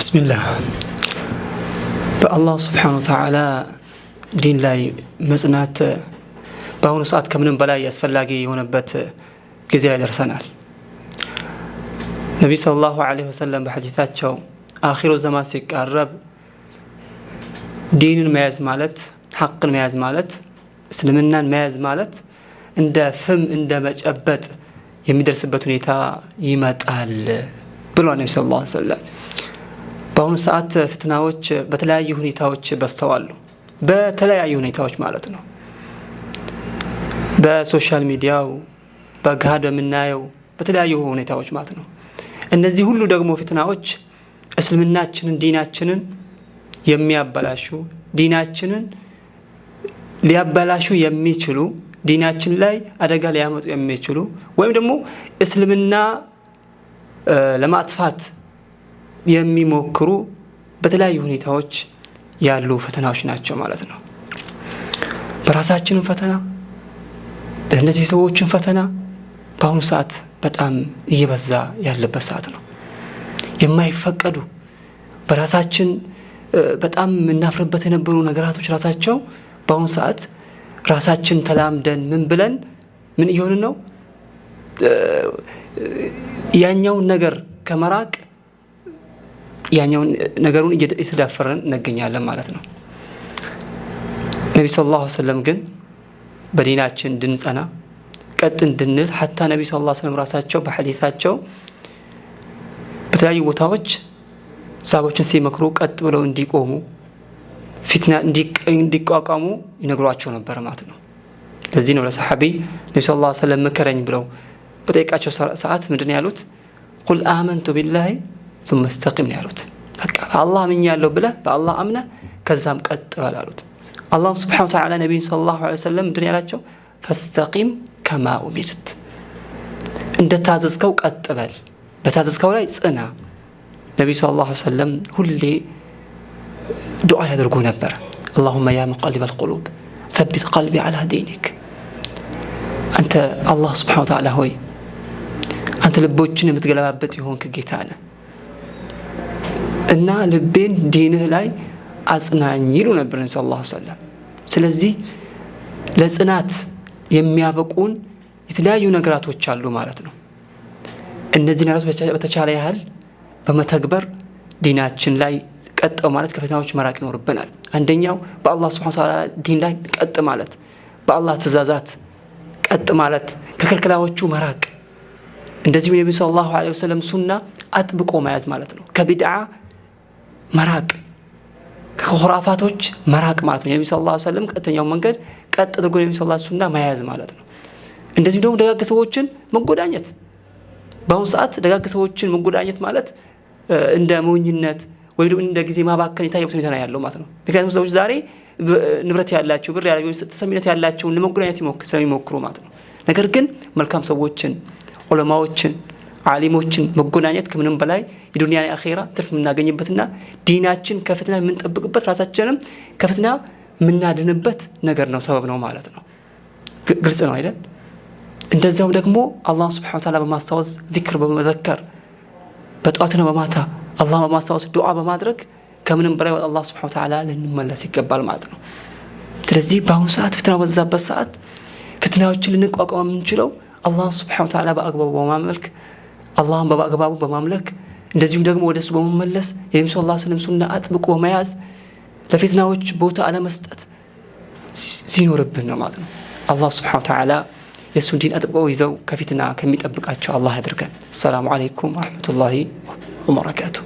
بسم الله. فالله سبحانه وتعالى دين لاي مزنات بهون ساعات كمن بلاي أسفلاقي يونبت جزيرة درسنال. النبي صلى الله عليه وسلم بحديثات شو آخر الزمان سيقرب دين المياز مالت حق المياز مالت اسلمنا المياز مالت عند فم عند مجأبت يمدرس بتونيتا يمتقال ብሎ ነብዩ ሰለላሁ ዐለይሂ ወሰለም በአሁኑ ሰዓት ፍትናዎች በተለያዩ ሁኔታዎች በስተዋሉ በተለያዩ ሁኔታዎች ማለት ነው። በሶሻል ሚዲያው በጋድ የምናየው በተለያዩ ሁኔታዎች ማለት ነው። እነዚህ ሁሉ ደግሞ ፍትናዎች እስልምናችንን ዲናችንን የሚያበላሹ ዲናችንን ሊያበላሹ የሚችሉ ዲናችን ላይ አደጋ ሊያመጡ የሚችሉ ወይም ደግሞ እስልምና ለማጥፋት የሚሞክሩ በተለያዩ ሁኔታዎች ያሉ ፈተናዎች ናቸው ማለት ነው። በራሳችንን ፈተና ለነዚህ ሰዎችን ፈተና በአሁኑ ሰዓት በጣም እየበዛ ያለበት ሰዓት ነው። የማይፈቀዱ በራሳችን በጣም እናፍርበት የነበሩ ነገራቶች ራሳቸው በአሁኑ ሰዓት ራሳችን ተላምደን ምን ብለን ምን እየሆንን ነው ያኛውን ነገር ከመራቅ ያኛውን ነገሩን እየተዳፈረን እንገኛለን ማለት ነው። ነብዩ ሰለላሁ ዐለይሂ ወሰለም ግን በዲናችን እንድንጸና ቀጥ እንድንል حتى ነብዩ ሰለላሁ ዐለይሂ ወሰለም ራሳቸው በሐዲሳቸው በተለያዩ ቦታዎች ሰሃቦችን ሲመክሩ ቀጥ ብለው እንዲቆሙ ፊትና እንዲቋቋሙ ይነግሯቸው ነበር ማለት ነው። ለዚህ ነው ለሰሐቢ ነብዩ ሰለላሁ ዐለይሂ ወሰለም መከረኝ ብለው በጠይቃቸው ሰዓት ምንድነው ያሉት? ቁል አመንቱ ቢላሂ ثم استقم ያሉት። በቃ አላህ አምኛለሁ ብለህ በአላህ አምነህ ከዛም ቀጥ በል አሉት። አላህ Subhanahu Wa Ta'ala ነብዩ ሰለላሁ ዐለይሂ ወሰለም ምንድነው ያላቸው? فاستقم كما أمرت እንደታዘዝከው ቀጥ በል በታዘዝከው ላይ ጽና። ነብዩ ሰለላሁ ዐለይሂ ወሰለም ሁሌ ዱዓ ያደርጉ ነበር። اللهم يا مقلب القلوب ثبت قلبي على دينك አንተ አላህ Subhanahu Wa Ta'ala ሆይ አንተ ልቦችን የምትገለባበት ይሆንክ ጌታ ነህ እና ልቤን ዲንህ ላይ አጽናኝ ይሉ ነበር ሰለላሁ ዐለይሂ ወሰለም። ስለዚህ ለጽናት የሚያበቁን የተለያዩ ነገራቶች አሉ ማለት ነው። እነዚህ ነገራቶች በተቻለ ያህል በመተግበር ዲናችን ላይ ቀጥ ማለት ከፈተናዎች መራቅ ይኖርብናል። አንደኛው በአላህ Subhanahu Wa Ta'ala ዲን ላይ ቀጥ ማለት በአላህ ትእዛዛት ቀጥ ማለት ከክልክላዎቹ መራቅ እንደዚህ ነብዩ ሰለላሁ ዐለይሂ ወሰለም ሱና አጥብቆ መያዝ ማለት ነው። ከቢድዓ መራቅ ከኹራፋቶች መራቅ ማለት ነው። ነብዩ ሰለላሁ ዐለይሂ ወሰለም ቀጥተኛው መንገድ ቀጥ አድርጎ ነብዩ ሰለላሁ ዐለይሂ ወሰለም ሱና መያዝ ማለት ነው። እንደዚህ ደግሞ ደጋግ ሰዎችን መጎዳኘት በአሁኑ ሰዓት ደጋግ ሰዎችን መጎዳኘት ማለት እንደ ሞኝነት ወይ ደግሞ እንደ ጊዜ ማባከን የታየበት ሁኔታ ነው ያለው ማለት ነው። ምክንያቱም ሰዎች ዛሬ ንብረት ያላቸው ብር ያላቸው ተሰሚነት ያላቸው ለመጎዳኘት ስለሚሞክሩ ማለት ነው። ነገር ግን መልካም ሰዎችን ዑለማዎችን ዓሊሞችን መጎናኘት ከምንም በላይ የዱንያ አኺራ ትርፍ የምናገኝበትና ዲናችን ከፍትና የምንጠብቅበት ራሳችንንም ከፍትና የምናድንበት ነገር ነው ሰበብ ነው ማለት ነው። ግልጽ ነው አይደል? እንደዛው ደግሞ አላህ Subhanahu Wa Ta'ala በማስታወስ ዚክር በመዘከር በጧትና በማታ አላህ በማስታወስ ዱዓ በማድረግ ከምንም በላይ ወደ አላህ Subhanahu Wa Ta'ala ልንመለስ ይገባል ማለት ነው። ስለዚህ በአሁኑ ሰዓት ፍትና በዛበት ሰዓት ፍትናዎችን ልንቋቋም የምንችለው አላህ Subhanahu Wa Ta'ala በአግባቡ በማምለክ አላህን በአግባቡ በማምለክ እንደዚሁም ደግሞ ወደሱ በመመለስ የነብዩ ሰለላሁ ዐለይሂ ወሰለም ሱና አጥብቆ መያዝ ለፍትናዎች ቦታ አለመስጠት ሲኖርብን ነው ማለት ነው። አላህ Subhanahu Wa Ta'ala የሱን ዲን አጥብቀው ይዘው ከፊትና ከሚጠብቃቸው አላህ ያድርገን። ሰላም አለይኩም ወራህመቱላሂ ወበረካቱሁ።